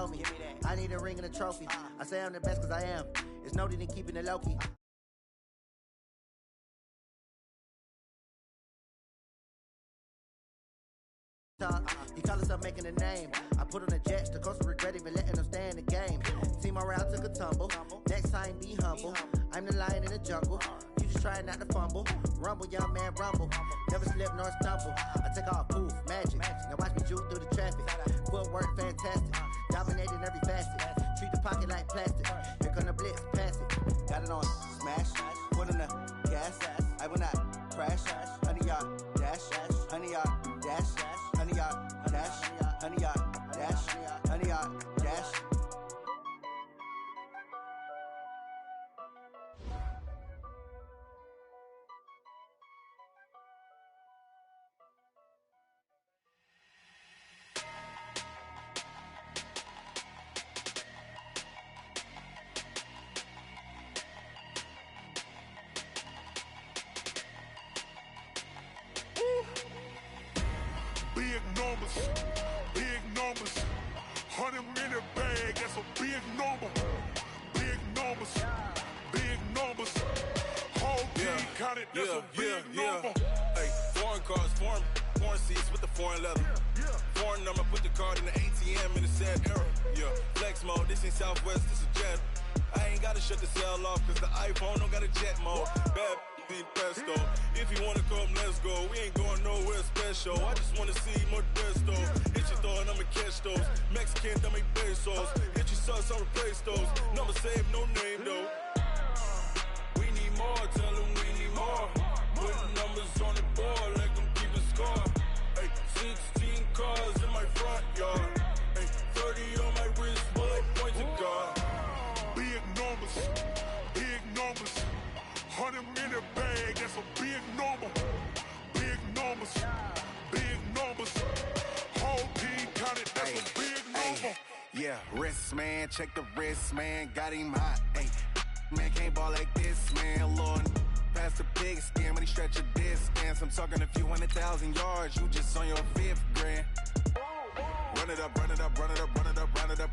show me. I need a ring and a trophy. I say I'm the best cause I am. It's no need in keeping it low-key. He call himself making a name. I put on the jets, the coast of regret even letting them stay in the game. See my route took a tumble. Next time be humble. I'm the lion in the jungle. You just trying not to fumble. Rumble, young man, rumble. Never slip nor stumble. I take off, poof, magic. Now watch me juke through the traffic. Footwork fantastic. Dominating every facet. Treat the pocket like plastic. Here come the blitz, pass it. Got it on smash. Put in the gas. I will not crash. 100-yard dash. 100-yard dash. 100-yard dash. 100-yard dash. 100-yard dash. Big numbers, 100-minute bag, that's a big number. Big numbers, whole team counted, that's a big number. Hey, foreign cars, foreign seats with the foreign leather. Foreign number, put the card in the ATM in the sad era. Yeah, flex mode, this ain't Southwest, this is Jet. I ain't gotta shut the cell off, cause the iPhone don't got a jet mode. Bad need pesto. If you wanna come, let's go. We ain't going nowhere special. I just wanna see Modesto. Hit your thought, I'ma catch those. Mexican, I make pesos. Hit your sus, I'll replace those. Number saved, no name though. We need more, tell them we need more. Putting numbers on the board, like them keep a score. Hey, 16 cars in my front yard. Hey, 30 on my wrist, bullet point to God. Big numbers, 100-minute bag, that's a big number. Big numbers, whole team counted, that's a big number. Yeah, wrist man, check the wrist man, got him hot. Ay, man can't ball like this, man. Lord, past the pig skin when he stretch a distance. I'm talking a few 100,000 yards, you just on your 5th grand. Run it up,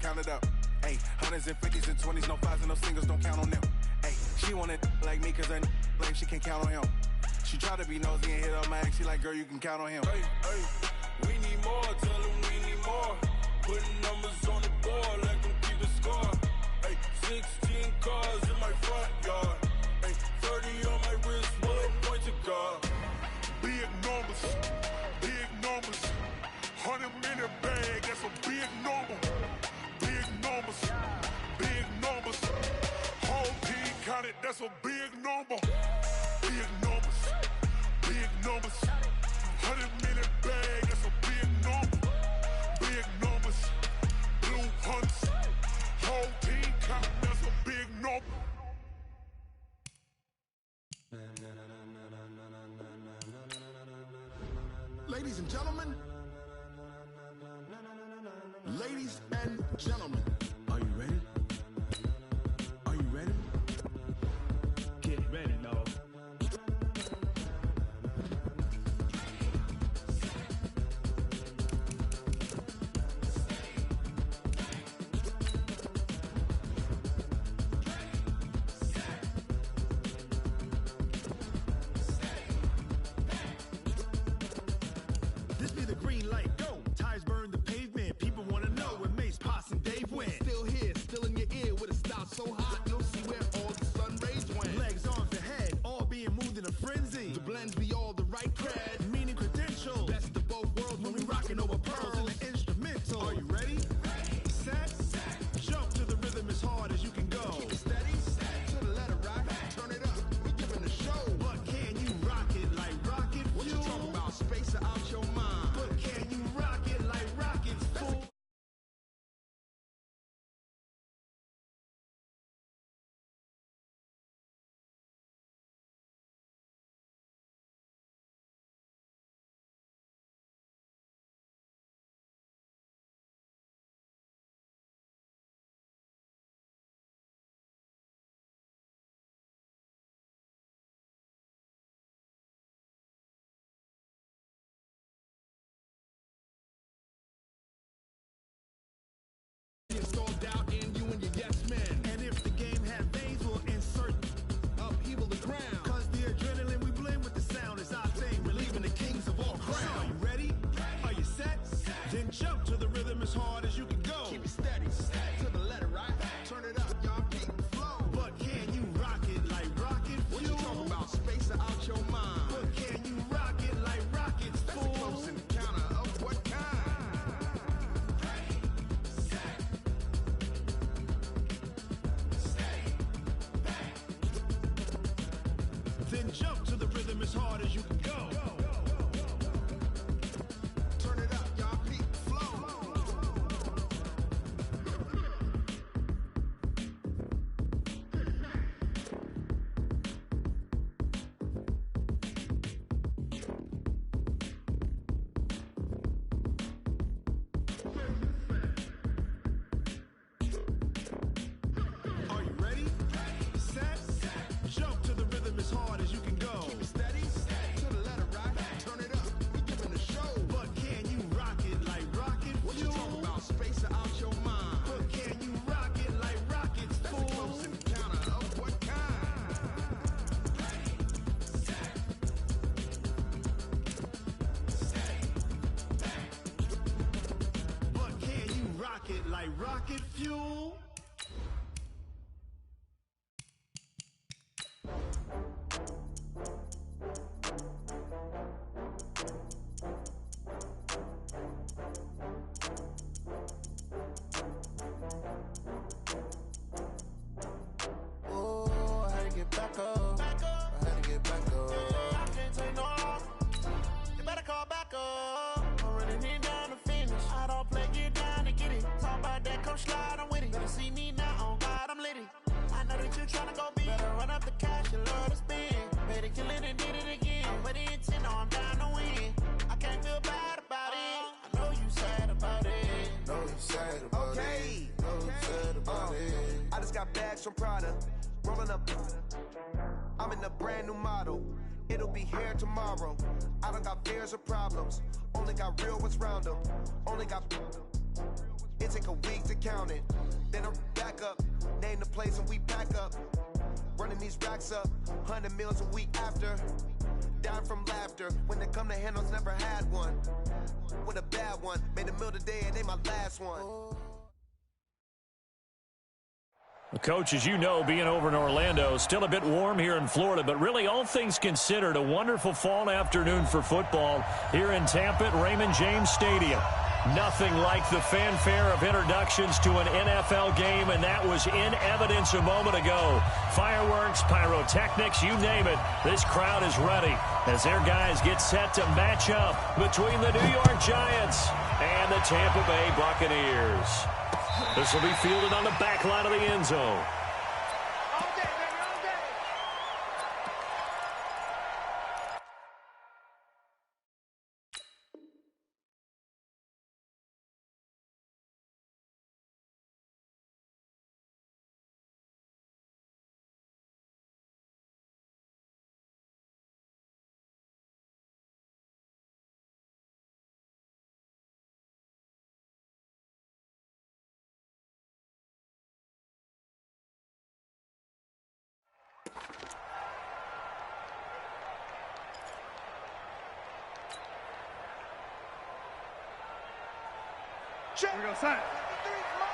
count it up. Ay, hundreds and 50s and 20s, no 5s and no singles, don't count on them. Ay, she want it like me cause her lame, she can't count on him. She try to be nosy and hit up my ex, she like, girl, you can count on him. Hey, we need more, tell them we need more. Putting numbers on the board, like them keep a score. Hey, 16 cars in my front yard. Hey, 30 on my wrist, bullet point to God. Big numbers, 100-minute bag, that's a big number. Big numbers, whole team counted, that's a big number. Big numbers, 100-minute bag, that's a big number. Big numbers, blue hunts, whole team counted, that's a big number. Ladies and gentlemen, are you ready? Are you ready? Get ready, dog. This be the green light, go. Tires burn the pavement. People wanna know when Mace, Poss, and Dave went. jump to the rhythm as hard as you can go. Keep it steady, steady. To the letter, right? Turn it up, y'all keep the flow. But can you rock it like rocket fuel? What you talking about? Space out your mind. But can you rock it like rockets, fool? That's a close encounter of what kind? Ready, set, steady, back. Then jump to the rhythm as hard as you can go. Turn it up, y'all keep the flow. Are you ready? Set, jump to the rhythm as hard as you can go. Keep it steady, to the letter, right? Turn it up, we giving the show. But can you rock it like rocket fuel? What you talking about? Space out your mind. But can you rock it like rockets, fool? That's a close encounter of what kind? Ready, set, steady, back. But can you rock it like rocket fuel? Oh, I had to get back up. I had to get back up. I can't take no loss. You better call back up. I'm running it down to finish. I don't play, get down to get it. Talk about that, come slide, I'm with it. Better see me now, on God, I'm litty. I know that you tryna go big. Better run up the cash, you love to spend. Better kill it and did it again. But the intent, I'm down to win. I can't feel bad about it. I know you sad about it. Know you sad about Okay. it. Know you sad about it. I just got bags from Prada, rolling up. I'm in a brand new model. It'll be here tomorrow. I don't got fears or problems. Only got real ones round them. Only got. It take a week to count it. Then I'm back up. Name the place and we pack up. Running these racks up. 100 meals a week after. Down from laughter. When it come to handles, never had one. With a bad one. Made a meal today and they my last one. Coach, as you know, being over in Orlando, still a bit warm here in Florida, but really all things considered, a wonderful fall afternoon for football here in Tampa at Raymond James Stadium. Nothing like the fanfare of introductions to an NFL game, and that was in evidence a moment ago. Fireworks, pyrotechnics, you name it. This crowd is ready as their guys get set to match up between the New York Giants and the Tampa Bay Buccaneers. This will be fielded on the back line of the end zone. Check. Here we go, sign. 53 Mike.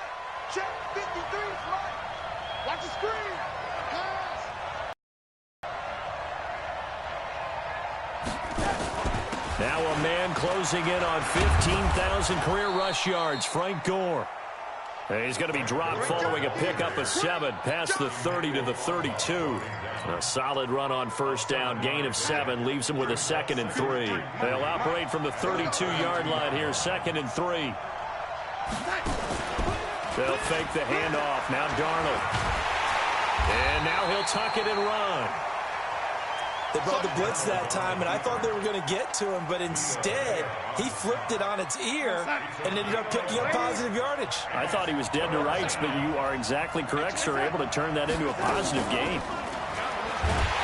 Check. 53 Mike. Watch the screen. Pass. Now a man closing in on 15,000 career rush yards, Frank Gore. And he's going to be dropped following a pickup of 7 past the 30 to the 32. A solid run on first down, gain of 7, leaves him with a 2nd and 3. They'll operate from the 32-yard line here, 2nd and 3. They'll fake the handoff. Now Darnold. And now he'll tuck it and run. They brought the blitz that time, and I thought they were going to get to him, but instead, he flipped it on its ear and ended up picking up positive yardage. I thought he was dead to rights, but you are exactly correct, sir. Able to turn that into a positive gain.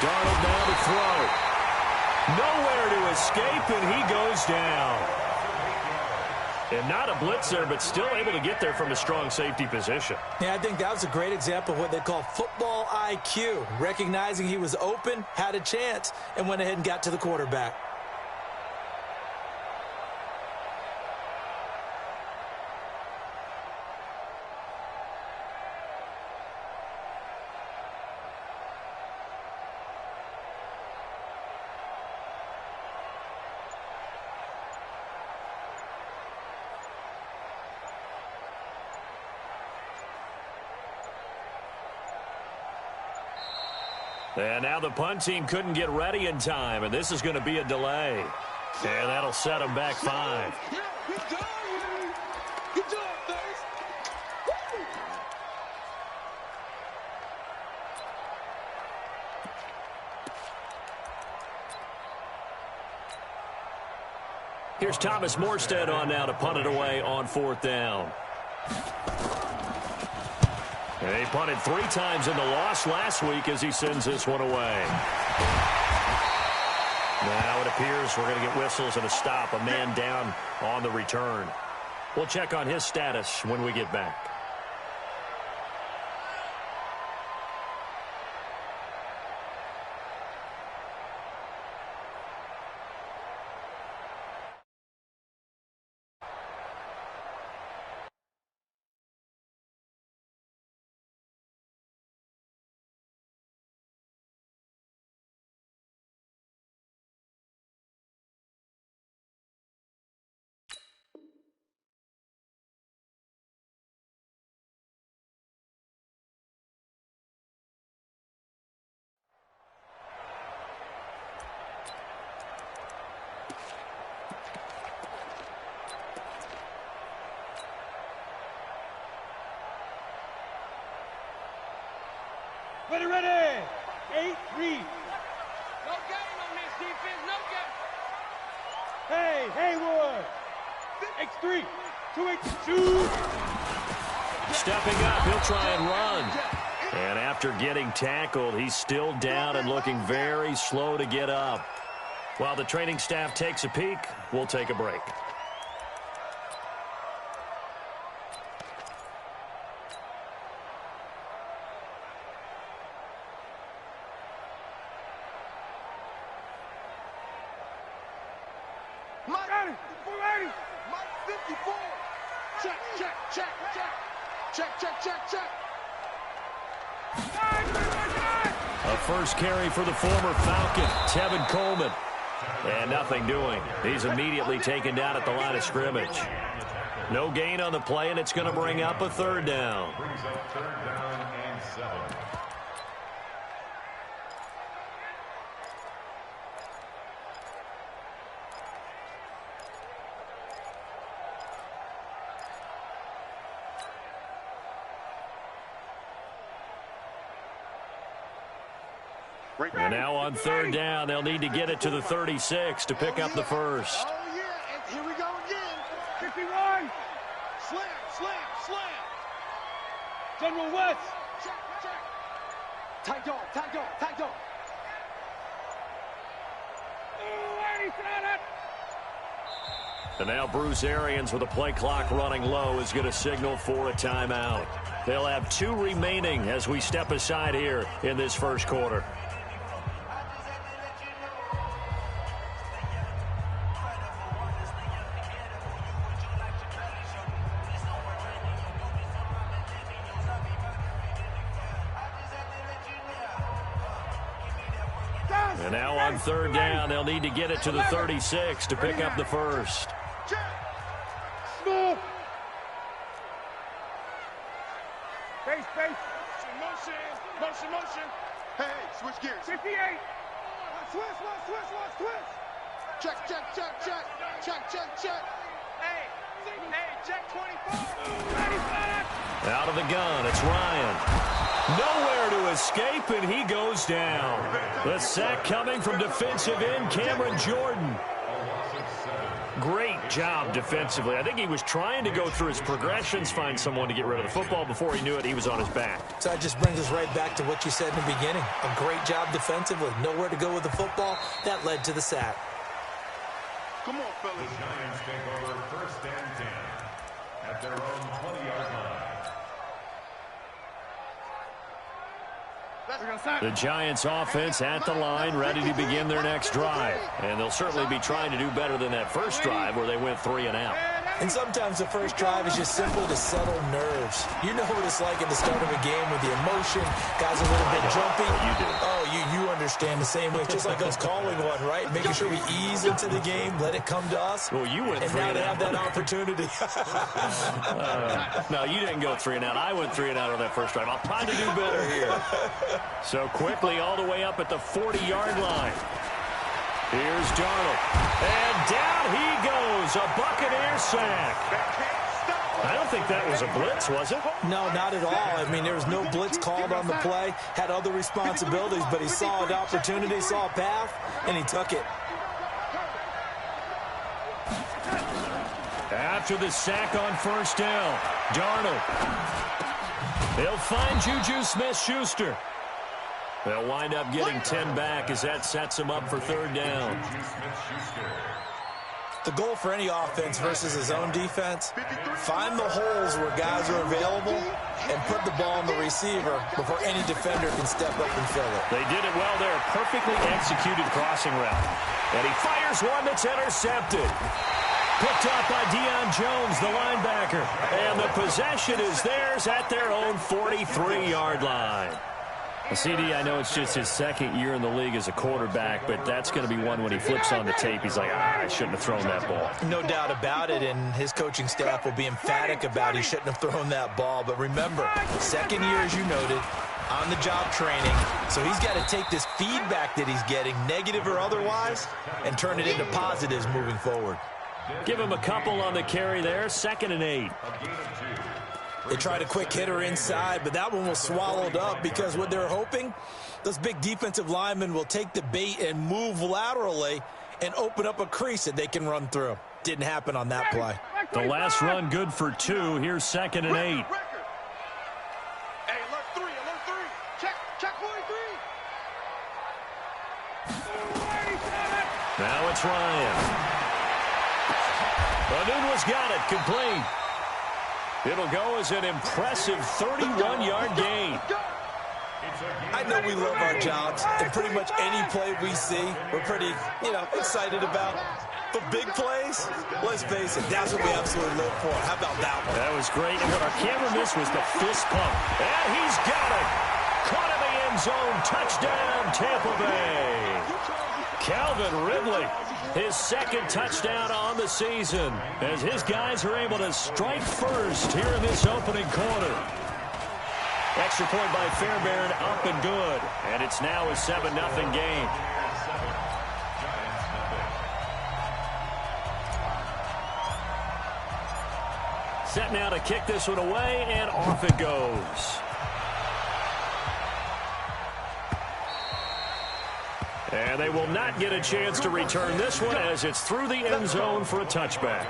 Darnold now to throw. Nowhere to escape, and he goes down. And not a blitzer, but still able to get there from a strong safety position. Yeah, I think that was a great example of what they call football IQ. Recognizing he was open, had a chance, and went ahead and got to the quarterback. And now the punt team couldn't get ready in time, and this is going to be a delay. And that'll set them back 5. Good job, Willie. Good job, Face. Here's Thomas Morstead on now to punt it away on 4th down. And he punted 3 times in the loss last week as he sends this one away. Now it appears we're going to get whistles and a stop. A man down on the return. We'll check on his status when we get back. Ready, ready. 8-3. No gain on this defense, no gain. Hey, Haywood. X3. 2-8-2. Stepping up, he'll try and run. And after getting tackled, he's still down and looking very slow to get up. While the training staff takes a peek, we'll take a break. A first carry for the former Falcon, Tevin Coleman. And nothing doing. He's immediately taken down at the line of scrimmage. No gain on the play, and it's going to bring up a 3rd down. And now on 3rd down, they'll need to get it to the 36 to pick up the first. Oh, yeah, and here we go again. 51. Slam, slam, slam. General West. Check, check. Tight dog, tight dog, tight dog. Oh, 80, And now Bruce Arians with a play clock running low is going to signal for a timeout. They'll have 2 remaining as we step aside here in this first quarter. And now on 3rd down, they'll need to get it to the 36 to pick up the first. Small. Face, face. Motion, motion, motion. Hey, switch gears. 58. Switch. Check, check, check, check. Check, check, check. Hey, check 24. Out of the gun, it's Ryan. Nowhere to escape, and he goes down. The sack coming from defensive end Cameron Jordan. Great job defensively. I think he was trying to go through his progressions, find someone to get rid of the football. Before he knew it, he was on his back. So that just brings us right back to what you said in the beginning. A great job defensively. Nowhere to go with the football. That led to the sack. Come on, fellas. The Giants take over 1st and 10 at their own 20-yard line. The Giants offense at the line, ready to begin their next drive. And they'll certainly be trying to do better than that first drive where they went 3 and out. And sometimes the first drive is just simple to settle nerves. You know what it's like at the start of a game with the emotion. Guys are a little bit jumpy. You do. Oh, you understand the same way. It's just like us calling one, right? Making sure we ease into the game, let it come to us. Well, you went and 3 now and they out. have that opportunity. No, you didn't go 3 and out. I went 3 and out on that first drive. I'll try to do better here. So quickly all the way up at the 40-yard line. Here's Darnold. And down he goes. A Buccaneer sack. I don't think that was a blitz, was it? No, not at all. I mean, there was no blitz called on the play. Had other responsibilities, but he saw an opportunity, saw a path, and he took it. After the sack on first down, Darnold. He'll find Juju Smith-Schuster. They'll wind up getting 10 back as that sets him up for third down. The goal for any offense versus his own defense, find the holes where guys are available and put the ball on the receiver before any defender can step up and fill it. They did it well there. Perfectly executed crossing route. And he fires one that's intercepted. Picked up by Deion Jones, the linebacker. And the possession is theirs at their own 43-yard line. CD, I know it's just his second year in the league as a quarterback, but that's going to be one when he flips on the tape. He's like, I shouldn't have thrown that ball. No doubt about it, and his coaching staff will be emphatic about he shouldn't have thrown that ball. But remember, second year, as you noted, on-the-job training. So he's got to take this feedback that he's getting, negative or otherwise, and turn it into positives moving forward. Give him a couple on the carry there, 2nd and 8. They tried a quick hitter inside, but that one was swallowed up because what they're hoping, those big defensive linemen will take the bait and move laterally and open up a crease that they can run through. Didn't happen on that play. The last run good for 2. Here's 2nd and 8. Hey, alert 3, alert 3. Check 43. Now it's Ryan. Anunwa's got it, complete. It'll go as an impressive 31-yard gain. I know we love our jobs, and pretty much any play we see, we're pretty, excited about. But big plays, let's face it, that's what we absolutely live for. How about that one? That was great, and what our camera missed was the fist pump. And he's got it. Caught in the end zone. Touchdown, Tampa Bay. Calvin Ridley, his second touchdown on the season, as his guys are able to strike first here in this opening quarter. Extra point by Fairbairn, up and good. And it's now a 7-0 game. Set now to kick this one away, and off it goes. And they will not get a chance to return this one as it's through the end zone for a touchback.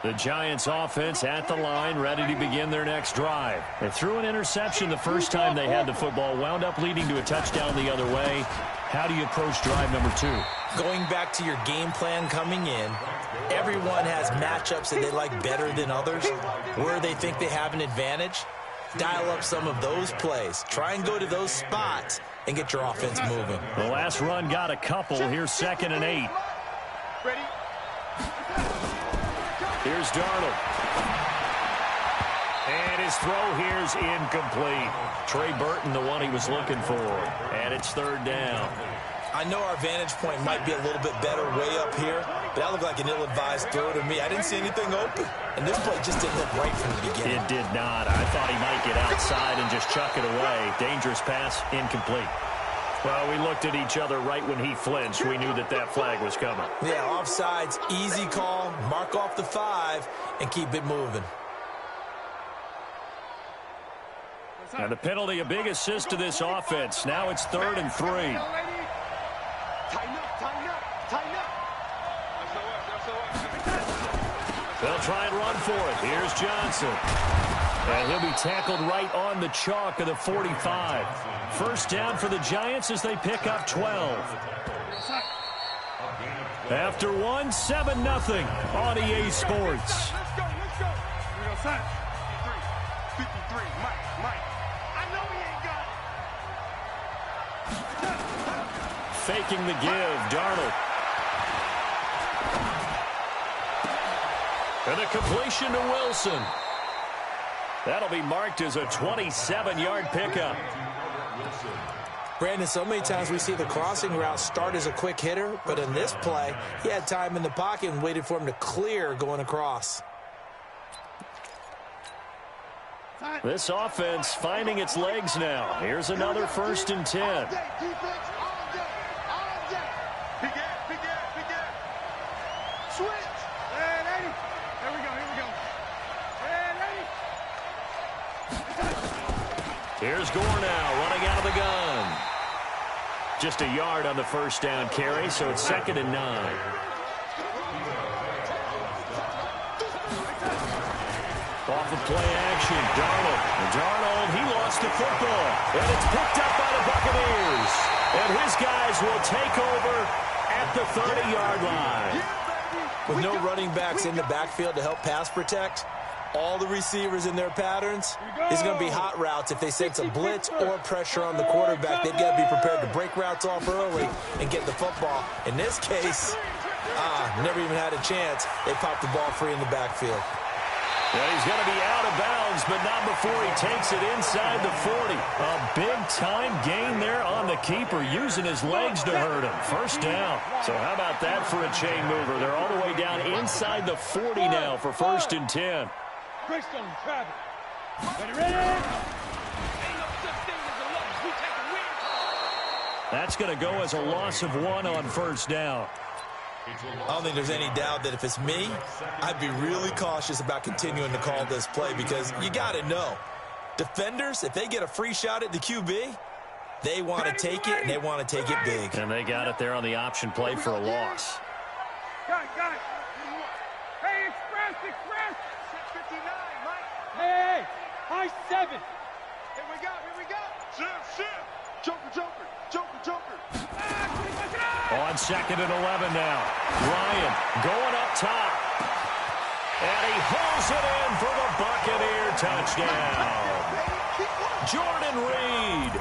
The Giants offense at the line, ready to begin their next drive. They threw an interception the first time they had the football, wound up leading to a touchdown the other way. How do you approach drive number 2? Going back to your game plan coming in, everyone has matchups that they like better than others, where they think they have an advantage. Dial up some of those plays. Try and go to those spots and get your offense moving. The last run got a couple. Here's 2nd and 8. Ready? Here's Darnold. And his throw here's incomplete. Trey Burton, the one he was looking for. And it's 3rd down. I know our vantage point might be a little bit better way up here, but that looked like an ill-advised throw to me. I didn't see anything open, and this play just didn't look right from the beginning. It did not. I thought he might get outside and just chuck it away. Dangerous pass, incomplete. Well, we looked at each other right when he flinched. We knew that that flag was coming. Yeah, offsides, easy call, mark off the 5, and keep it moving. And the penalty, a big assist to this offense. Now it's 3rd and 3. Tighten up. They'll try and run for it. Here's Johnson. And he'll be tackled right on the chalk of the 45. First down for the Giants as they pick up 12. After one, 7-0 on EA Sports. Let's go. We go, son. 53, Mike. I know he ain't got faking the give. Darnold. And a completion to Wilson. That'll be marked as a 27-yard pickup. Brandon, so many times we see the crossing route start as a quick hitter, but in this play, he had time in the pocket and waited for him to clear going across. This offense finding its legs now. Here's another 1st and 10. Switch. And 80. Here we go. And 80. Here's Gore now running out of the gun. Just a yard on the 1st down carry, so it's 2nd and 9. Off of play action, Darnold, he lost the football. And it's picked up by the Buccaneers. And his guys will take over at the 30-yard line. With no running backs in the backfield to help pass protect, all the receivers in their patterns, it's going to be hot routes. If they sense a blitz or pressure on the quarterback, they've got to be prepared to break routes off early and get the football. In this case, never even had a chance. They popped the ball free in the backfield. Yeah, he's going to be out of bounds, but not before he takes it inside the 40. A big-time gain there on the keeper, using his legs to hurt him. 1st down. So how about that for a chain mover? They're all the way down inside the 40 now for 1st and 10. Greystone, Travis. Ready? That's going to go as a loss of 1 on 1st down. I don't think there's any doubt that if it's me, I'd be really cautious about continuing to call this play because you got to know, defenders, if they get a free shot at the QB, they want to take it, and they want to take it big. And they got it there on the option play for a loss. Got it. Hey, express. 59, Mike. Hey, high 7. Here we go. Shift. Joker. On 2nd and 11 now. Ryan going up top. And he hauls it in for the Buccaneer touchdown. Jordan Reed,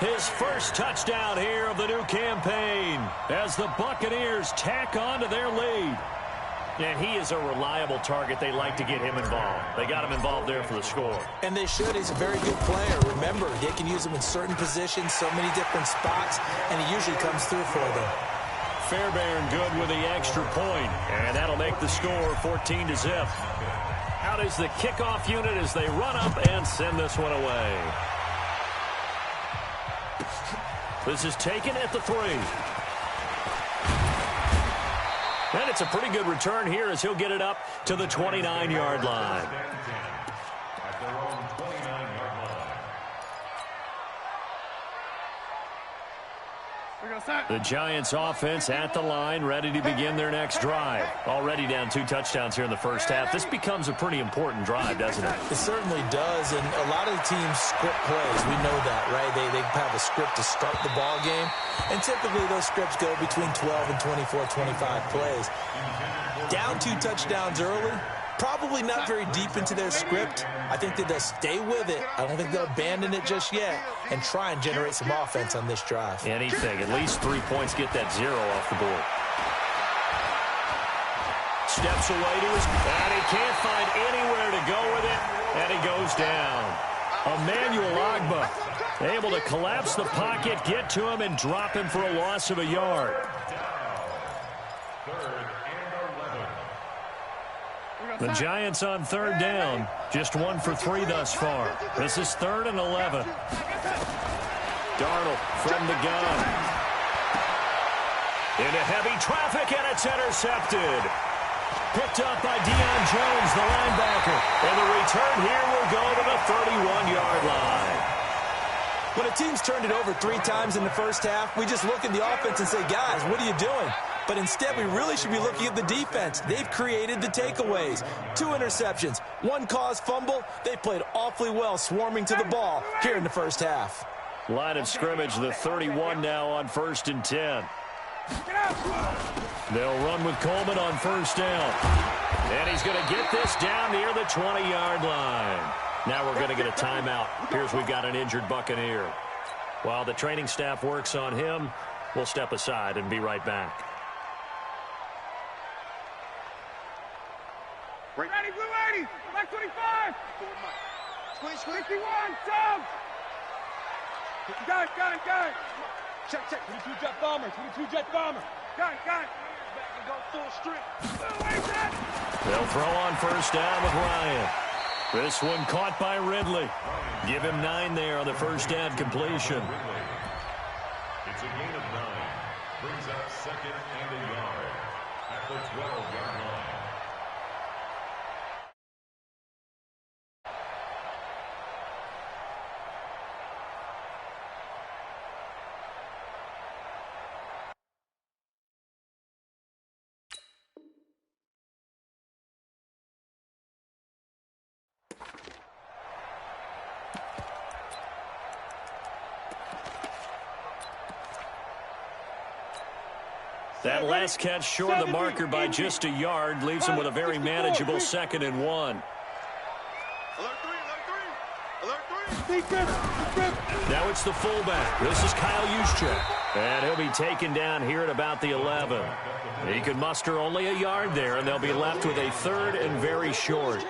his 1st touchdown here of the new campaign as the Buccaneers tack on to their lead. And he is a reliable target. They like to get him involved. They got him involved there for the score. And they should. He's a very good player. Remember, they can use him in certain positions, so many different spots, and he usually comes through for them. Fairbairn good with the extra point, and that'll make the score 14-0. Out is the kickoff unit as they run up and send this one away. This is taken at the 3. And it's a pretty good return here as he'll get it up to the 29-yard line. The Giants offense at the line, ready to begin their next drive. Already down 2 touchdowns here in the 1st half. This becomes a pretty important drive, doesn't it? It certainly does, and a lot of the teams script plays. We know that, right? They have a script to start the ball game, and typically those scripts go between 12 and 24, 25 plays. Down 2 touchdowns early, probably not very deep into their script. I think that they'll stay with it. I don't think they'll abandon it just yet and try and generate some offense on this drive. Anything. At least 3 points, get that 0 off the board. Steps away to his... And he can't find anywhere to go with it. And he goes down. Emmanuel Agba able to collapse the pocket, get to him, and drop him for a loss of a yard. The Giants on 3rd down. Just 1 for 3 thus far. This is 3rd and 11. Darnold from the gun. Into heavy traffic, and it's intercepted. Picked up by Deion Jones, the linebacker. And the return here will go to the 31-yard line. When a team's turned it over 3 times in the 1st half, we just look at the offense and say, guys, what are you doing? But instead, we really should be looking at the defense. They've created the takeaways. 2 interceptions, 1 caused fumble. They played awfully well swarming to the ball here in the 1st half. Line of scrimmage, the 31 now on 1st and 10. They'll run with Coleman on 1st down. And he's going to get this down near the 20-yard line. Now we're going to get a timeout. Here's we've got an injured Buccaneer. While the training staff works on him, We'll step aside and be right back. Ready, blue 80, black 25. Swing. 51, sub. Got it. Check. 22 jet bomber. Got it. Back and go full strength. They'll throw on first down with Ryan. This one caught by Ridley. Give him 9 there on the first down completion. It's a gain of 9. Brings up 2nd and a yard at the 12-yard line. That last catch short of the marker by just a yard leaves him with a very manageable 2nd and 1. Alert 3. Now it's the fullback. This is Kyle Juszczyk. And he'll be taken down here at about the 11. He could muster only a yard there, and they'll be left with a 3rd and very short.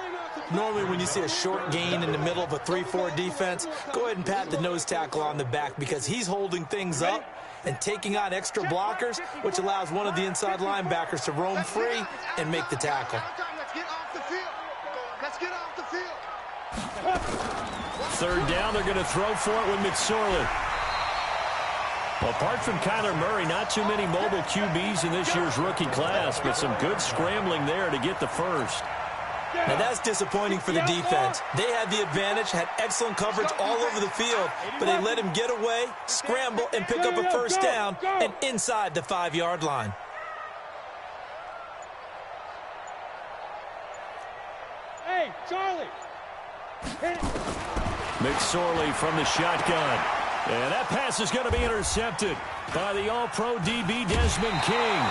Normally when you see a short gain in the middle of a 3-4 defense, go ahead and pat the nose tackle on the back because he's holding things up and taking on extra blockers, which allows one of the inside linebackers to roam free and make the tackle. Let's get off the field. 3rd down, they're going to throw for it with McSorley. Apart from Kyler Murray, not too many mobile QBs in this year's rookie class, but some good scrambling there to get the first. Now that's disappointing for the defense. They had the advantage, had excellent coverage all over the field, but they let him get away, scramble, and pick up a first down and inside the 5-yard line. Hey, Charlie. McSorley from the shotgun. And that pass is going to be intercepted by the All-Pro DB Desmond King.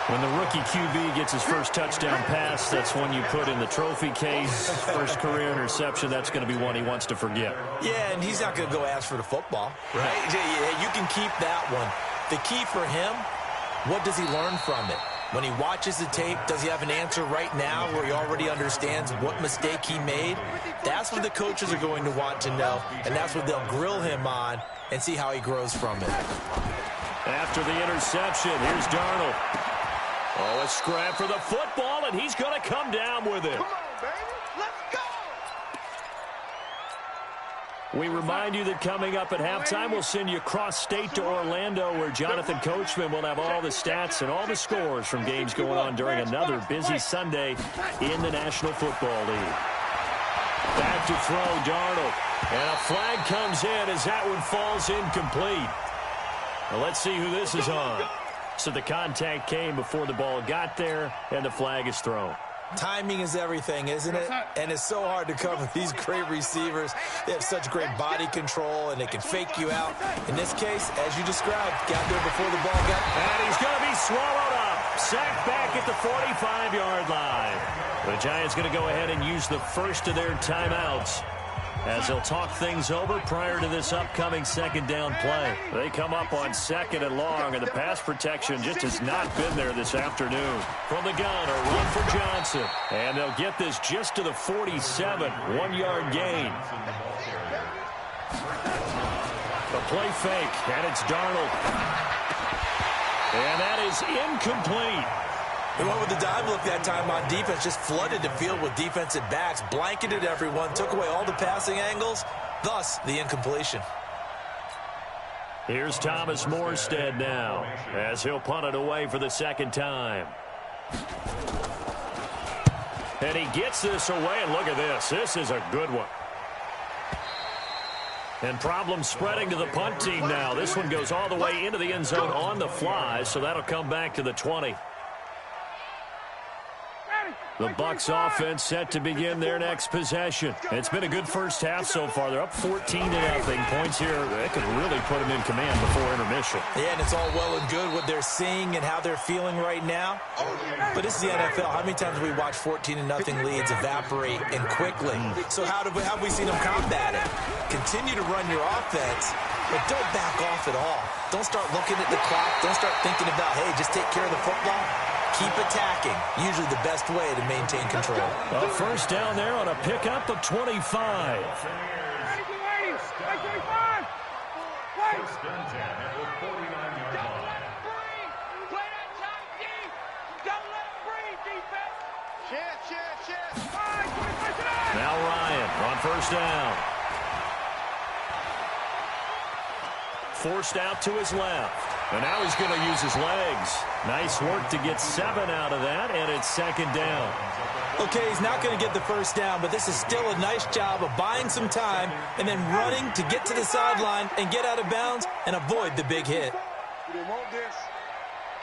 When the rookie QB gets his first touchdown pass, that's one you put in the trophy case. First career interception, that's going to be one he wants to forget. Yeah, and he's not going to go ask for the football, right? Yeah, you can keep that one. The key for him, what does he learn from it? When he watches the tape, does he have an answer right now where he already understands what mistake he made? That's what the coaches are going to want to know, and that's what they'll grill him on and see how he grows from it. After the interception, here's Darnold. Oh, a scrap for the football, and he's going to come down with it. Come on, baby. Let's go. We remind you that coming up at halftime, we'll send you cross-state to Orlando, where Jonathan Coachman will have all the stats and all the scores from games going on during another busy Sunday in the National Football League. Back to throw, Darnold. And a flag comes in as that one falls incomplete. Well, let's see who this is on. So the contact came before the ball got there, and the flag is thrown. Timing is everything, isn't it? And it's so hard to cover these great receivers. They have such great body control, and they can fake you out. In this case, as you described, got there before the ball got... And he's going to be swallowed up. Sacked back at the 45-yard line. The Giants going to go ahead and use the first of their timeouts as they'll talk things over prior to this upcoming 2nd down play. They come up on 2nd and long, and the pass protection just has not been there this afternoon. From the gun, a run for Johnson. And they'll get this just to the 47, 1-yard gain. The play fake, and it's Darnold. And that is incomplete. He went with the dive look that time on defense, just flooded the field with defensive backs, blanketed everyone, took away all the passing angles, thus the incompletion. Here's Thomas Morstead now, as he'll punt it away for the 2nd time. And he gets this away, and look at this. This is a good one. And problems spreading to the punt team now. This one goes all the way into the end zone on the fly, so that'll come back to the 20. The Bucs offense set to begin their next possession. It's been a good first half so far. They're up 14-0. Points here, they could really put them in command before intermission. Yeah, and it's all well and good what they're seeing and how they're feeling right now. But this is the NFL. How many times have we watched 14-0 leads evaporate and quickly? So how have we seen them combat it? Continue to run your offense but don't back off at all. Don't start looking at the clock. Don't start thinking about, hey, just take care of the football. Keep attacking. Usually the best way to maintain control. A first down there on a pickup of 25. First and 10 at the 49-yard line. Play that tight deep. Don't let him breathe, defense. Share. Now Ryan on first down. Forced out to his left. And now he's going to use his legs. Nice work to get 7 out of that, and it's second down. Okay, he's not going to get the first down, but this is still a nice job of buying some time and then running to get to the sideline and get out of bounds and avoid the big hit. You don't want this.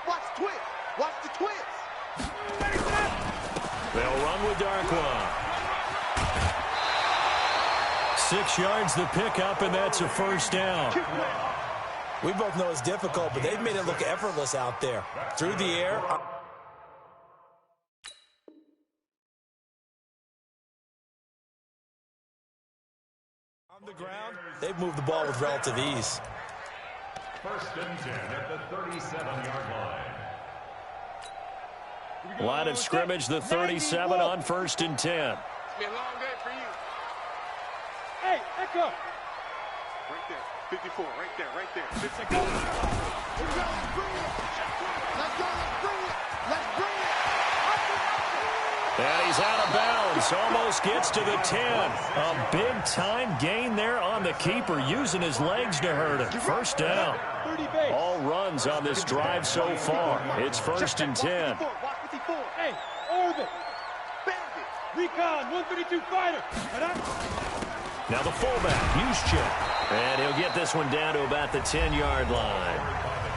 Watch the twist. Watch the twist. They'll run with Darkwa. 6 yards the pickup, and that's a first down. We both know it's difficult, but they've made it look effortless out there. Through the air. On the ground, they've moved the ball with relative ease. First and 10 at the 37-yard line. Line of scrimmage, the 37 on first and 10. It's been a long day for you. Hey, echo. Right there. 54, right there. 50. Let's go. Let's bring it. Let's bring it. And he's out of bounds. Almost gets to the 10. A big-time gain there on the keeper, using his legs to hurt him. First down. All runs on this drive so far. It's first and 10. Hey, Orbit. Bandit. Recon, 132 fighter. Now the fullback, Juszczyk. And he'll get this one down to about the 10-yard line.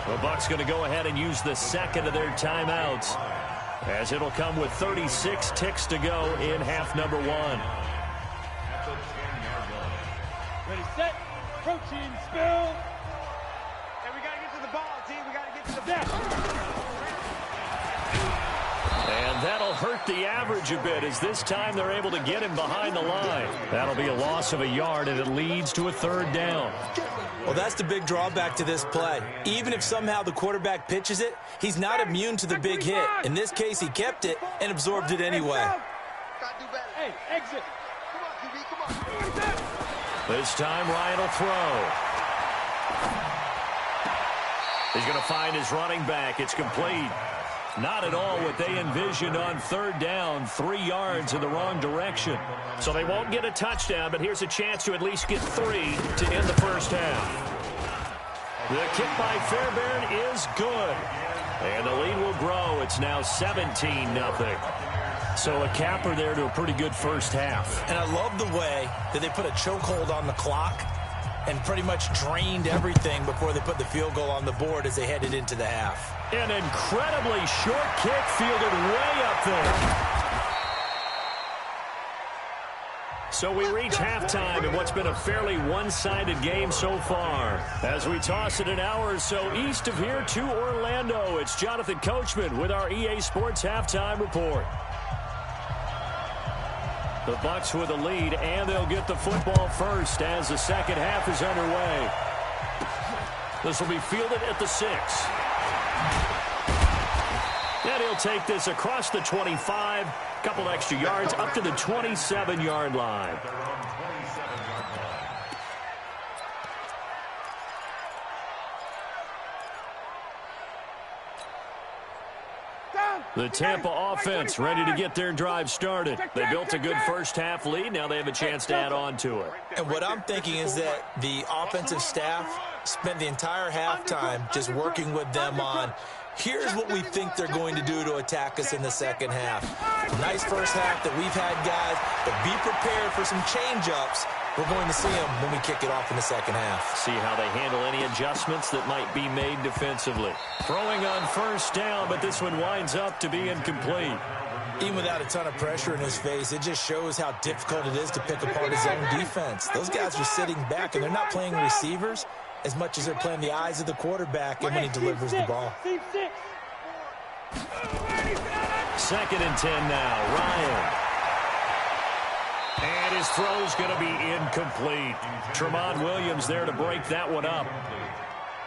The Bucs going to go ahead and use the second of their timeouts, as it'll come with 36 ticks to go in half number 1. Ready, set, protein, spill. And we got to get to the ball, team. We got to get to the deck. And that'll hurt the average a bit, as this time they're able to get him behind the line. That'll be a loss of a yard, and it leads to a third down. Well, that's the big drawback to this play. Even if somehow the quarterback pitches it, he's not immune to the big hit. In this case, he kept it and absorbed it anyway. Hey, exit. Come on, QB, come on. This time, Ryan will throw. He's going to find his running back. It's complete. Not at all what they envisioned on third down. 3 yards in the wrong direction. So they won't get a touchdown, but here's a chance to at least get 3 to end the first half. The kick by Fairbairn is good. And the lead will grow. It's now 17-0. So a capper there to a pretty good first half. And I love the way that they put a chokehold on the clock and pretty much drained everything before they put the field goal on the board as they headed into the half. An incredibly short kick fielded way up there. So we reach halftime in what's been a fairly one-sided game so far. As we toss it an hour or so east of here to Orlando, it's Jonathan Coachman with our EA Sports Halftime Report. The Bucs with a lead, and they'll get the football first as the second half is underway. This will be fielded at the 6. And he'll take this across the 25, couple extra yards up to the 27-yard line. The Tampa offense ready to get their drive started. They built a good first half lead. Now they have a chance to add on to it. And what I'm thinking is that the offensive staff spent the entire halftime just working with them on, here's what we think they're going to do to attack us in the second half. Nice first half that we've had, guys, but be prepared for some change-ups. We're going to see them when we kick it off in the second half. See how they handle any adjustments that might be made defensively. Throwing on first down, but this one winds up to be incomplete. Even without a ton of pressure in his face, it just shows how difficult it is to pick apart his own defense. Those guys are sitting back, and they're not playing receivers as much as they're playing the eyes of the quarterback and when he delivers the ball. Second and 10 now. Ryan. And his throw's going to be incomplete. Tremont Williams there to break that one up.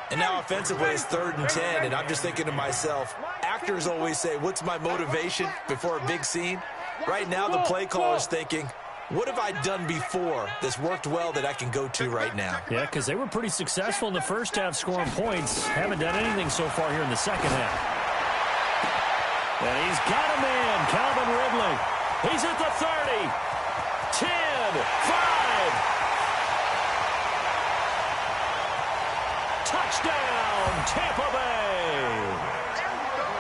And now offensively, it's 3rd and 10, and I'm just thinking to myself, actors always say, what's my motivation before a big scene? Right now, the play caller's thinking, what have I done before that's worked well that I can go to right now? Yeah, because they were pretty successful in the first half scoring points. Haven't done anything so far here in the second half. And he's got a man, Calvin Ridley. He's at the 30. 10, 5. Touchdown, Tampa Bay.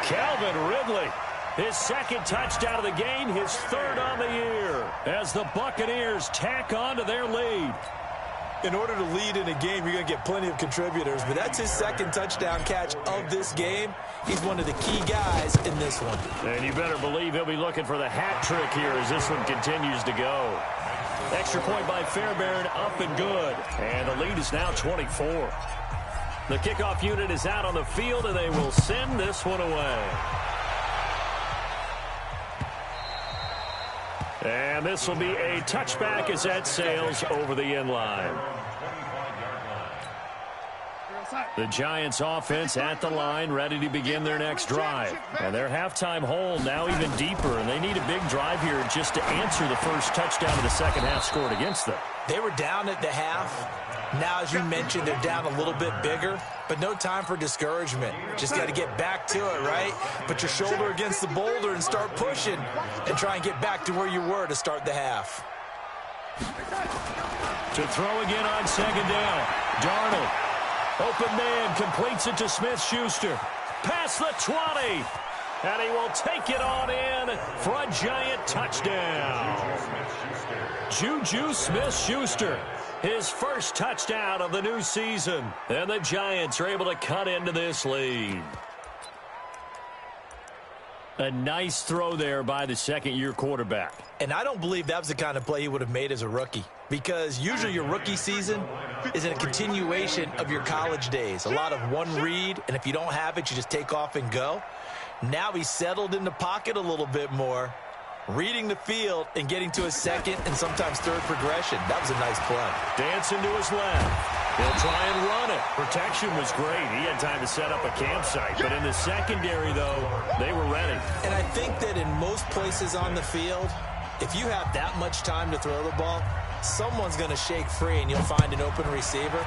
Calvin Ridley, his 2nd touchdown of the game, his 3rd on the year, as the Buccaneers tack on to their lead. In order to lead in a game, you're going to get plenty of contributors, but that's his 2nd touchdown catch of this game. He's one of the key guys in this one. And you better believe he'll be looking for the hat trick here as this one continues to go. Extra point by Fairbairn, up and good. And the lead is now 24. The kickoff unit is out on the field, and they will send this one away. And this will be a touchback as that sails over the end line. The Giants offense at the line, ready to begin their next drive. And their halftime hole now even deeper, and they need a big drive here just to answer the first touchdown of the second half scored against them. They were down at the half. Now, as you mentioned, they're down a little bit bigger, but no time for discouragement. Just got to get back to it, right? Put your shoulder against the boulder and start pushing and try and get back to where you were to start the half. To throw again on 2nd down. Darnold. Open man, completes it to Smith-Schuster. Past the 20. And he will take it on in for a Giant touchdown. Juju Smith-Schuster, his 1st touchdown of the new season. And the Giants are able to cut into this lead. A nice throw there by the 2nd-year quarterback. And I don't believe that was the kind of play he would have made as a rookie, because usually your rookie season is a continuation of your college days. A lot of one read, and if you don't have it, you just take off and go. Now he's settled in the pocket a little bit more, reading the field and getting to his 2nd and sometimes 3rd progression. That was a nice play. Dancing to his left. He'll try and run it. Protection was great. He had time to set up a campsite. But in the secondary, though, they were ready. And I think that in most places on the field, if you have that much time to throw the ball, someone's going to shake free and you'll find an open receiver.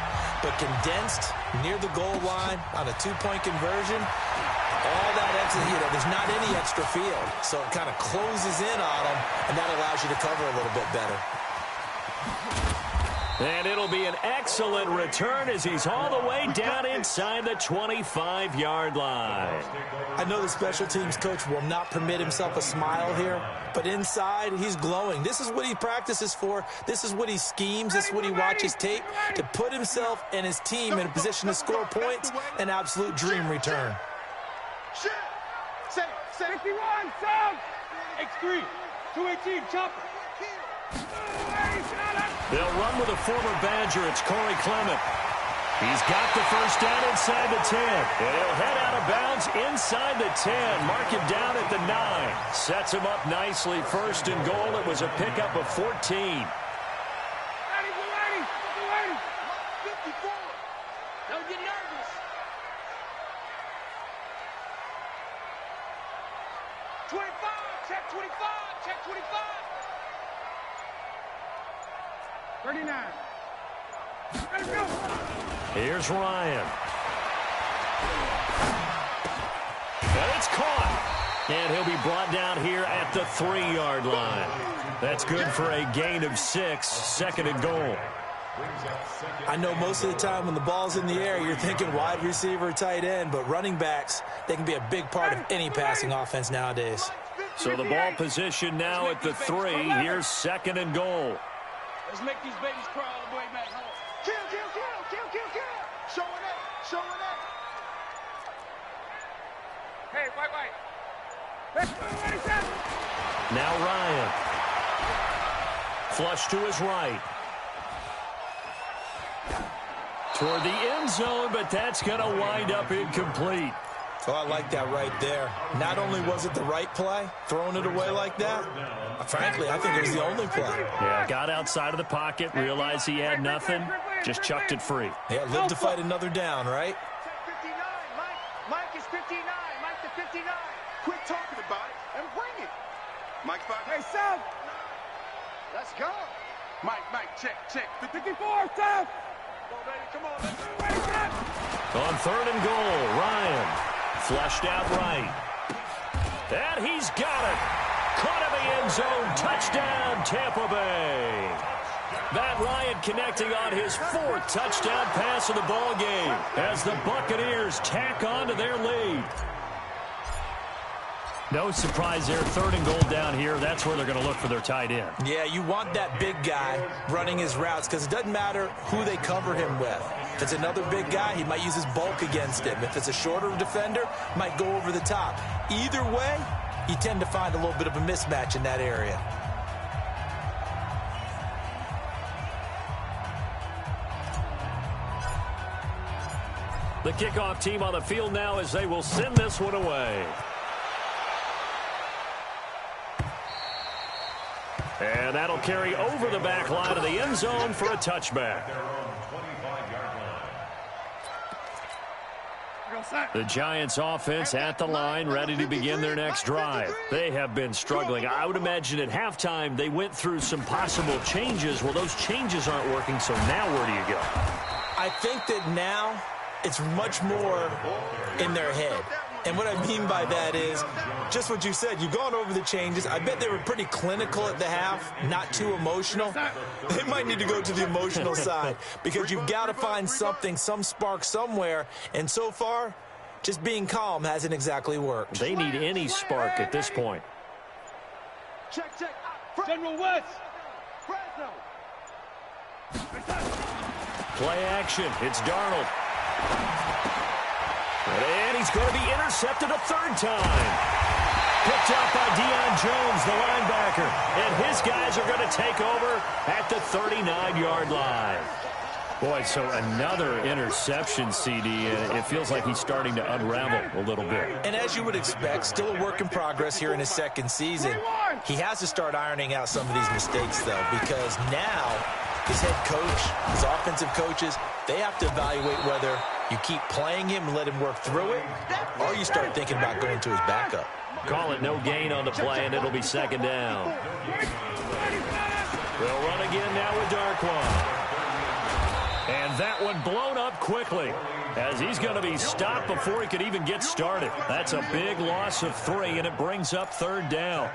But condensed near the goal line on a 2-point conversion, all that extra, there's not any extra field. So it kind of closes in on them, and that allows you to cover a little bit better. And it'll be an excellent return as he's all the way down inside the 25-yard line. I know the special teams coach will not permit himself a smile here, but inside, he's glowing. This is what he practices for. This is what he schemes. This is what he watches tape to put himself and his team in a position to score points. An absolute dream return. 51, South. X3, 218, chopper. They'll run with a former Badger. It's Corey Clement. He's got the first down inside the 10. And he'll head out of bounds inside the 10. Mark him down at the 9. Sets him up nicely. 1st and goal. It was a pickup of 14. 54. Don't get nervous. 25. Check 25. Check 25. 39. Let's go. Here's Ryan. And it's caught. And he'll be brought down here at the 3-yard line. That's good for a gain of 6. 2nd and goal. I know most of the time when the ball's in the air, you're thinking wide receiver, tight end, but running backs, they can be a big part of any passing offense nowadays. So the ball position now at the 3. Here's 2nd and goal. Let's make these babies crawl all the way back home. Kill. Showing it. Hey, white. Now Ryan. Flush to his right. Toward the end zone, but that's going to wind up incomplete. Oh, I like that right there. Not only was it the right play, throwing it away like that, Frankly, I think it was the only play. Yeah, got outside of the pocket, realized he had nothing, just chucked it free. Yeah, live to fight another down, right? 59, Mike is 59. Mike to 59. Quit talking about it and bring it. Mike, Hey, Sam. Let's go. Mike, check. 54, Sam. Come on, baby. On 3rd and goal, Ryan flushed out right. And he's got it. Caught in the end zone. Touchdown, Tampa Bay. Matt Ryan connecting on his 4th touchdown pass of the ball game as the Buccaneers tack on to their lead. No surprise there. 3rd and goal down here. That's where they're going to look for their tight end. Yeah, you want that big guy running his routes because it doesn't matter who they cover him with. If it's another big guy, he might use his bulk against him. If it's a shorter defender, might go over the top. Either way, you tend to find a little bit of a mismatch in that area. The kickoff team on the field now as they will send this one away. And that'll carry over the back line of the end zone for a touchback. The Giants offense at the line, ready to begin their next drive. They have been struggling. I would imagine at halftime they went through some possible changes. Well, those changes aren't working, so now where do you go? I think that now it's much more in their head. And what I mean by that is just what you said. You've gone over the changes. I bet they were pretty clinical at the half, not too emotional. They might need to go to the emotional side because you've got to find something, some spark somewhere. And so far, just being calm hasn't exactly worked. They need any spark at this point. Check. General West. Fresno. Play action. It's Darnold. And he's going to be intercepted a 3rd time. Picked up by Deion Jones, the linebacker. And his guys are going to take over at the 39-yard line. Boy, so another interception, CD. It feels like he's starting to unravel a little bit. And as you would expect, still a work in progress here in his 2nd season. He has to start ironing out some of these mistakes, though, because now his head coach, his offensive coaches, they have to evaluate whether you keep playing him and let him work through it, or you start thinking about going to his backup. Call it no gain on the play, and it'll be 2nd down. They'll run again now with Darquan. And that one blown up quickly as he's going to be stopped before he could even get started. That's a big loss of 3, and it brings up 3rd down.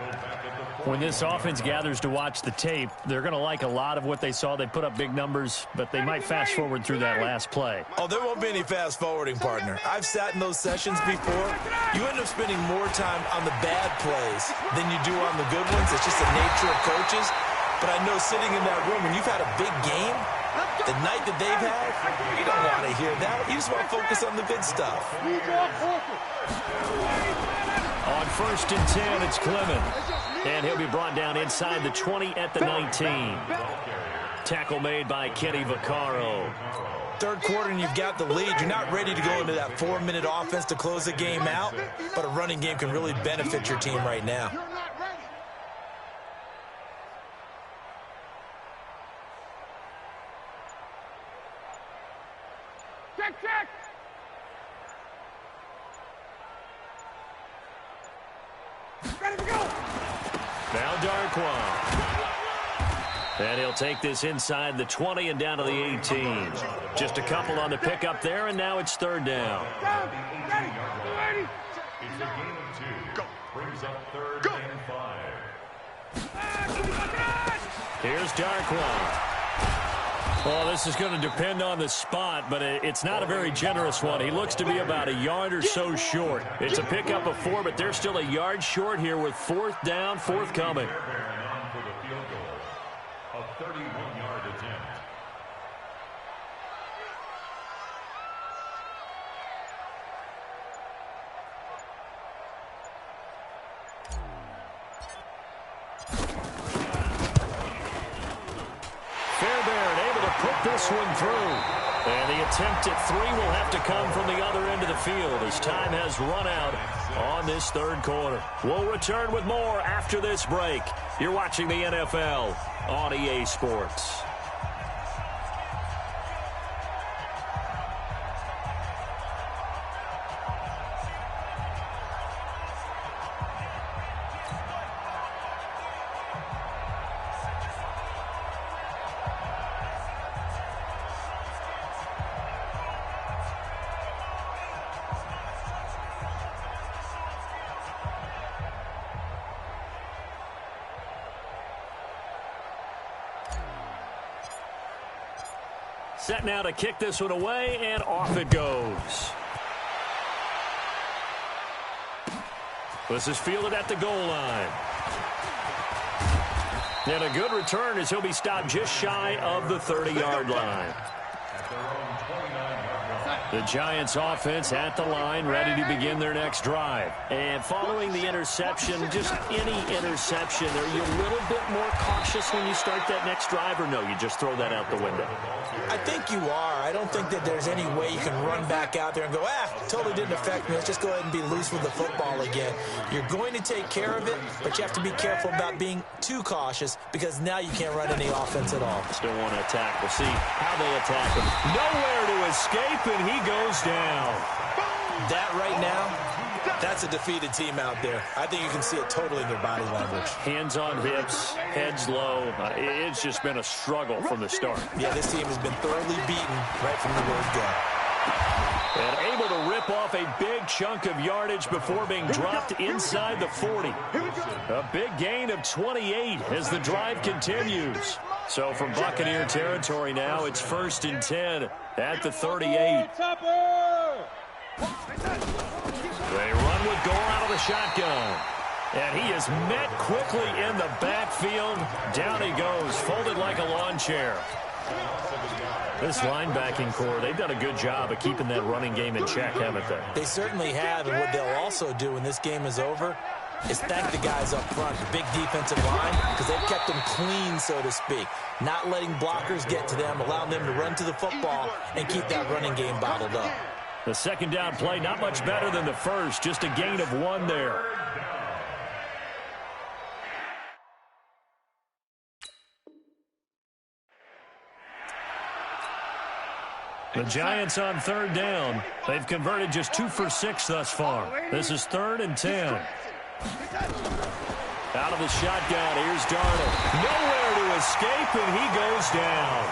When this offense gathers to watch the tape, they're going to like a lot of what they saw. They put up big numbers, but they might fast forward through that last play. Oh, there won't be any fast forwarding, partner. I've sat in those sessions before. You end up spending more time on the bad plays than you do on the good ones. It's just the nature of coaches. But I know sitting in that room, when you've had a big game, the night that they've had, you don't want to hear that. You just want to focus on the good stuff. On 1st and 10, it's Clement. And he'll be brought down inside the 20 at the 19. Tackle made by Kenny Vaccaro. 3rd quarter and you've got the lead. You're not ready to go into that 4-minute offense to close the game out, but a running game can really benefit your team right now. Check. Ready to go. Now Darquan. And he'll take this inside the 20 and down to the 18. Just a couple on the pickup there, and now it's 3rd down. Ready. It's a gain of 2. Go. Brings up 3rd and 5. Here's Darquan. Well, this is going to depend on the spot, but it's not a very generous one. He looks to be about a yard or so short. It's a pickup of 4, but they're still a yard short here with 4th down, forthcoming. Preparing on for the field goal. A 31-yard attempt. Fairbairn able to put this this one through. And the attempt at 3 will have to come from the other end of the field as time has run out on this third quarter. We'll return with more after this break. You're watching the NFL on EA Sports. Set now to kick this one away, and off it goes. This is fielded at the goal line. And a good return as he'll be stopped just shy of the 30-yard line. The Giants offense at the line, ready to begin their next drive. And following the interception, just any interception, are you a little bit more cautious when you start that next drive, or no, you just throw that out the window? I think you are. I don't think that there's any way you can run back out there and go, totally didn't affect me. Let's just go ahead and be loose with the football again. You're going to take care of it, but you have to be careful about being too cautious because now you can't run any offense at all. Still want to attack. We'll see how they attack him. Nowhere to escape, and he goes down. That right now, that's a defeated team out there. I think you can see it totally in their body language. Hands on hips, heads low. It's just been a struggle from the start. Yeah, this team has been thoroughly beaten right from the word go. And able to rip off a big chunk of yardage before being dropped inside the 40. A big gain of 28 as the drive continues. So from Buccaneer territory now, it's 1st and 10 at the 38. They run with Gore out of the shotgun. And he is met quickly in the backfield. Down he goes, folded like a lawn chair. This linebacking core, they've done a good job of keeping that running game in check, haven't they? They certainly have, and what they'll also do when this game is over is thank the guys up front, the big defensive line, because they've kept them clean, so to speak. Not letting blockers get to them, allowing them to run to the football and keep that running game bottled up. The second down play, not much better than the first, just a gain of 1 there. The Giants on 3rd down. They've converted just 2 for 6 thus far. This is 3rd and 10. Out of the shotgun, here's Darnold. Nowhere to escape, and he goes down.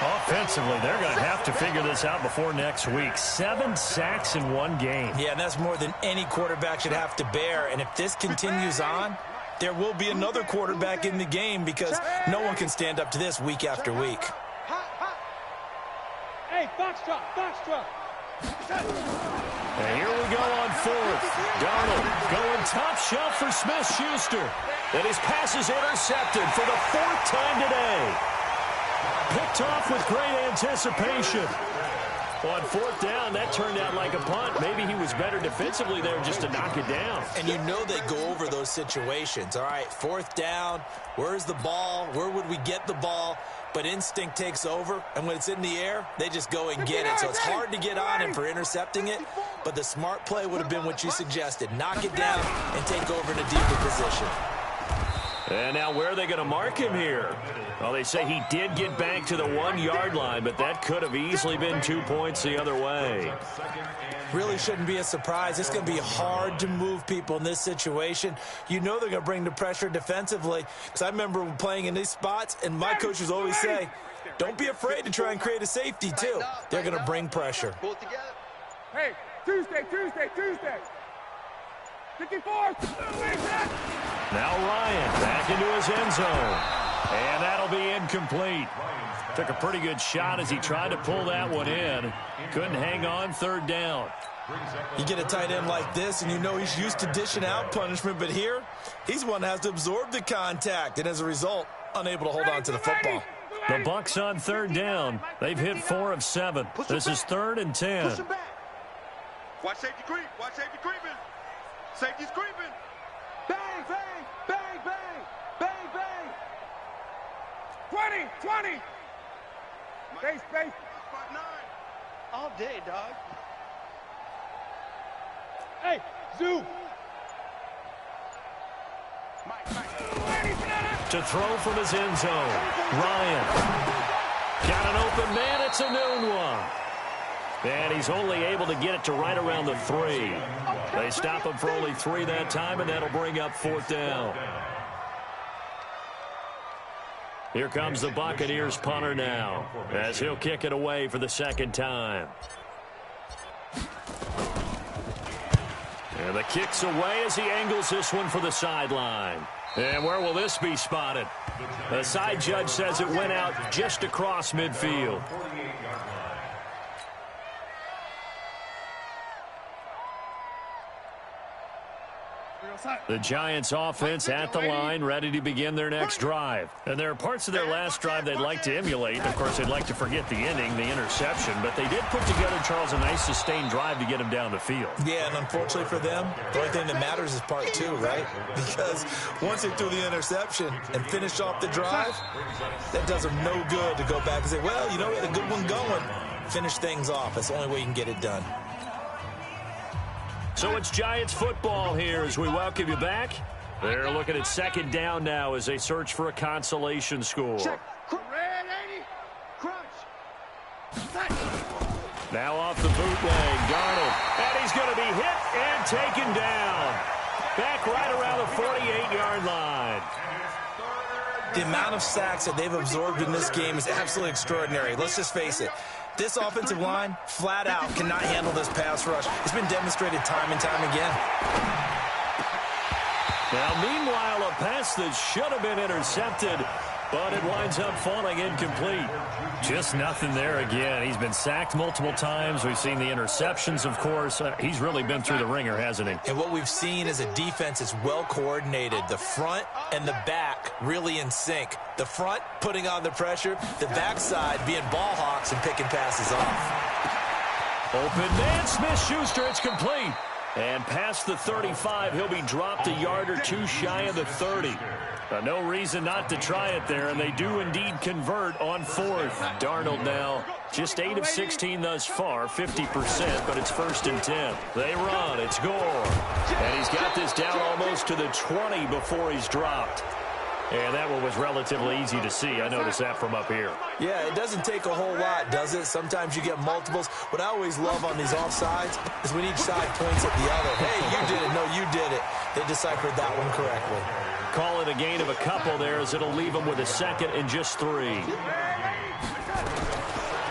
Offensively, they're going to have to figure this out before next week. 7 sacks in 1 game. Yeah, and that's more than any quarterback should have to bear. And if this continues on, there will be another quarterback in the game because no one can stand up to this week after week. Hey, box drop. And here we go on 4th. Darnold going top shelf for Smith-Schuster. And his pass is intercepted for the 4th time today. Picked off with great anticipation. On 4th down, that turned out like a punt. Maybe he was better defensively there just to knock it down. And you know they go over those situations. All right, 4th down, where's the ball? Where would we get the ball? But instinct takes over, and when it's in the air, they just go and get it. So it's hard to get on him for intercepting it, but the smart play would have been what you suggested. Knock it down and take over in a deeper position. And now where are they going to mark him here? Well, they say he did get back to the 1-yard line, but that could have easily been 2 points the other way. Really shouldn't be a surprise. It's going to be hard to move people in this situation. You know they're going to bring the pressure defensively. Because I remember playing in these spots, and my coaches always say, don't be afraid to try and create a safety, too. They're going to bring pressure. Hey, Tuesday. 54. Now Ryan back into his end zone. And that'll be incomplete. Took a pretty good shot as he tried to pull that one in. Couldn't hang on 3rd down. You get a tight end like this, and you know he's used to dishing out punishment, but here, he's one that has to absorb the contact, and as a result, unable to hold on to the football. The Bucks on 3rd down. They've hit 4 of 7. This is 3rd and 10. Watch safety creep. Safety's creeping. Bang, bang, bang, bang, bang, bang. 20. Space. All day, dog. Hey, Zoo. To throw from his end zone. Ryan. Got an open man. It's a noon one. And he's only able to get it to right around the 3. They stop him for only 3 that time, and that'll bring up 4th down. Here comes the Buccaneers punter now, as he'll kick it away for the 2nd time. And the kick's away as he angles this one for the sideline. And where will this be spotted? The side judge says it went out just across midfield. The Giants offense at the line, ready to begin their next drive. And there are parts of their last drive they'd like to emulate. Of course, they'd like to forget the inning, the interception. But they did put together, Charles, a nice sustained drive to get him down the field. Yeah, and unfortunately for them, the only thing that matters is part 2, right? Because once they threw the interception and finished off the drive, that does them no good to go back and say, well, you know, we had a good one going. Finish things off. That's the only way you can get it done. So it's Giants football here as we welcome you back. They're looking at 2nd down now as they search for a consolation score. Check. Red 80. Crunch. Now off the bootleg, Darnold. And he's going to be hit and taken down. Back right around the 48-yard line. The amount of sacks that they've absorbed in this game is absolutely extraordinary. Let's just face it. This offensive line, flat out, cannot handle this pass rush. It's been demonstrated time and time again. Now, meanwhile, a pass that should have been intercepted, but it winds up falling incomplete. Just nothing there again. He's been sacked multiple times. We've seen the interceptions, of course. He's really been through the ringer, hasn't he? And what we've seen is a defense that's well coordinated. The front and the back really in sync. The front putting on the pressure, the backside being ball hawks and picking passes off. Open man, Smith-Schuster, it's complete. And past the 35, he'll be dropped a yard or 2 shy of the 30. No reason not to try it there, and they do indeed convert on 4th. Darnold now just 8 of 16 thus far, 50%, but it's 1st and 10. They run, it's Gore. And he's got this down almost to the 20 before he's dropped. And that one was relatively easy to see. I noticed that from up here. Yeah, it doesn't take a whole lot, does it? Sometimes you get multiples. What I always love on these offsides is when each side points at the other. Hey, you did it. No, you did it. They deciphered that one correctly. Call it a gain of a couple there as it'll leave them with a 2nd and just 3.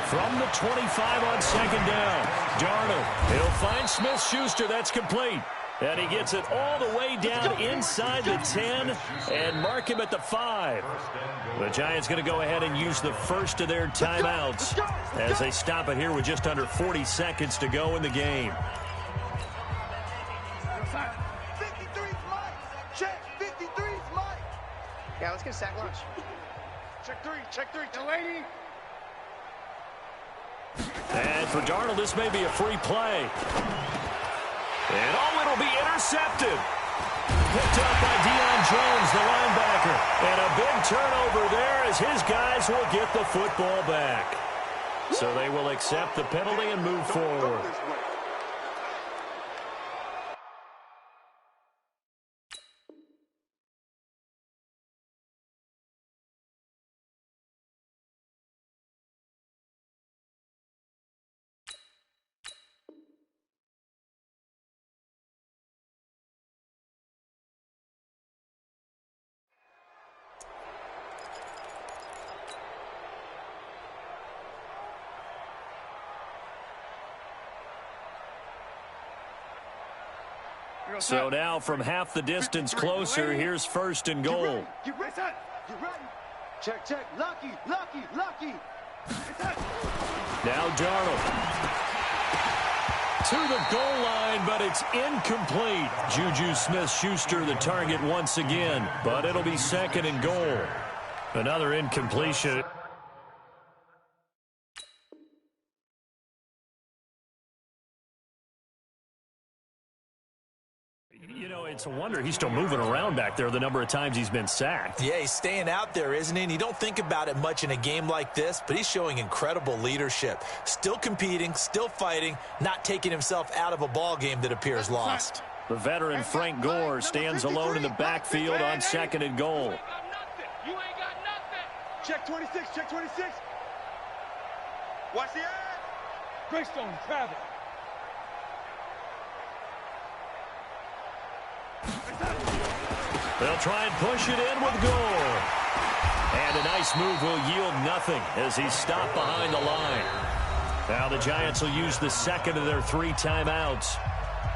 From the 25 on 2nd down, Darnold. He'll find Smith-Schuster. That's complete. And he gets it all the way down inside the 10 and mark him at the 5. The Giants going to go ahead and use the first of their timeouts as they stop it here with just under 40 seconds to go in the game. 53's Mike. Check. 53's Mike. Yeah, let's get a sack lunch. Check 3. 280. And for Darnold, this may be a free play. And it'll be intercepted. Picked up by Deion Jones, the linebacker. And a big turnover there as his guys will get the football back. So they will accept the penalty and move forward. So now from half the distance closer, here's 1st and goal. Get ready. Check. Lucky. Now Darnold. To the goal line, but it's incomplete. Juju Smith-Schuster the target once again, but it'll be 2nd and goal. Another incompletion. You know, it's a wonder he's still moving around back there the number of times he's been sacked. Yeah, he's staying out there, isn't he? And you don't think about it much in a game like this, but he's showing incredible leadership. Still competing, still fighting, not taking himself out of a ball game that appears lost. The veteran Frank Gore stands alone in the backfield on 2nd and goal. You ain't got nothing. Check 26, check 26. Watch the eye. Greystone, travel. They'll try and push it in with Gore. And a nice move will yield nothing as he's stopped behind the line. Now the Giants will use the second of their 3 timeouts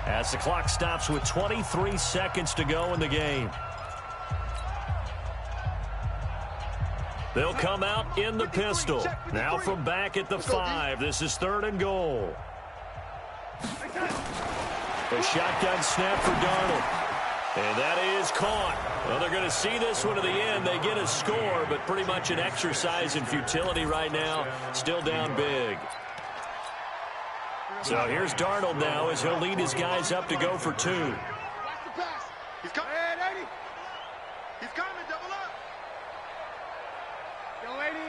as the clock stops with 23 seconds to go in the game. They'll come out in the pistol. Now from back at the 5. This is 3rd and goal. A shotgun snap for Darnold. And that is caught. Well, they're going to see this one to the end. They get a score, but pretty much an exercise in futility right now. Still down big. So here's Darnold now as he'll lead his guys up to go for 2. Watch the pass. He's coming. Hey, 80. He's coming. Double up. Yo, 80.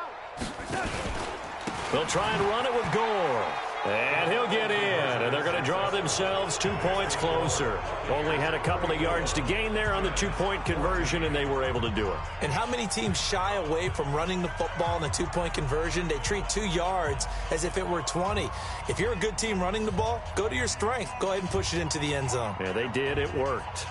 Out. They'll try and run it with Gore. And he'll get in, and they're going to draw themselves 2 points closer. Only had a couple of yards to gain there on the 2-point conversion, and they were able to do it. And how many teams shy away from running the football in a 2-point conversion? They treat 2 yards as if it were 20. If you're a good team running the ball, go to your strength. Go ahead and push it into the end zone. Yeah, they did. It worked.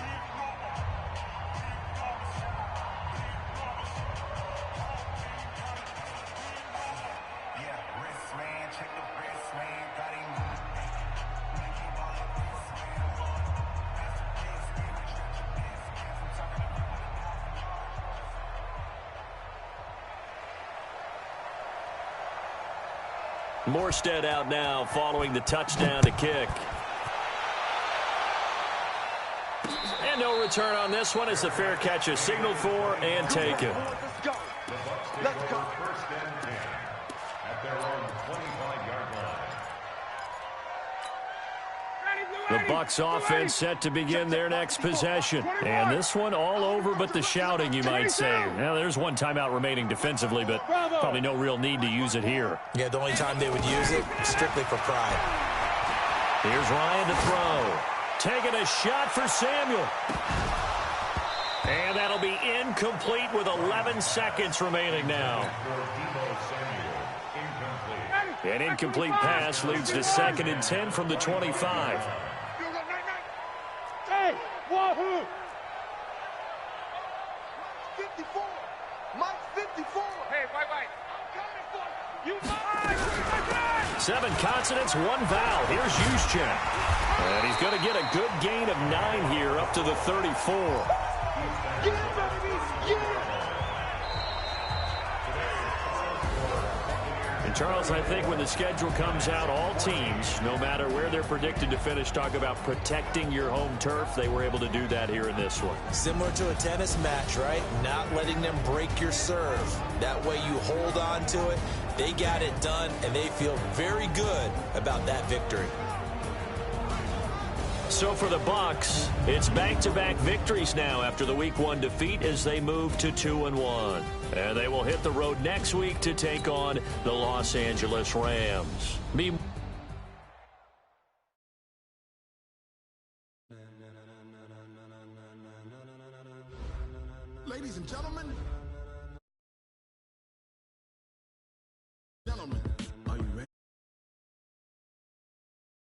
Morstead out now following the touchdown to kick. And no return on this one as the fair catch is signaled for and taken. Let's go. Let's go. First and 10 at their own 25-yard line. The Bucs offense set to begin their next possession. And this one all over but the shouting, you might say. Now, there's one timeout remaining defensively, but probably no real need to use it here. Yeah, the only time they would use it, strictly for pride. Here's Ryan to throw. Taking a shot for Samuel. And that'll be incomplete with 11 seconds remaining now. An incomplete pass leads to 2nd and 10 from the 25. Hey, wahoo! 54. Mike 54. Hey, white. I'm coming for you. 7 consonants, 1 vowel. Here's Juszczyk. And he's going to get a good gain of 9 here up to the 34. Yeah, baby. Yeah. And Charles, I think when the schedule comes out, all teams, no matter where they're predicted to finish, talk about protecting your home turf. They were able to do that here in this one. Similar to a tennis match, right? Not letting them break your serve. That way you hold on to it. They got it done, and they feel very good about that victory. So for the Bucs, it's back-to-back victories now after the Week 1 defeat as they move to 2-1. And they will hit the road next week to take on the Los Angeles Rams. Ladies and gentlemen,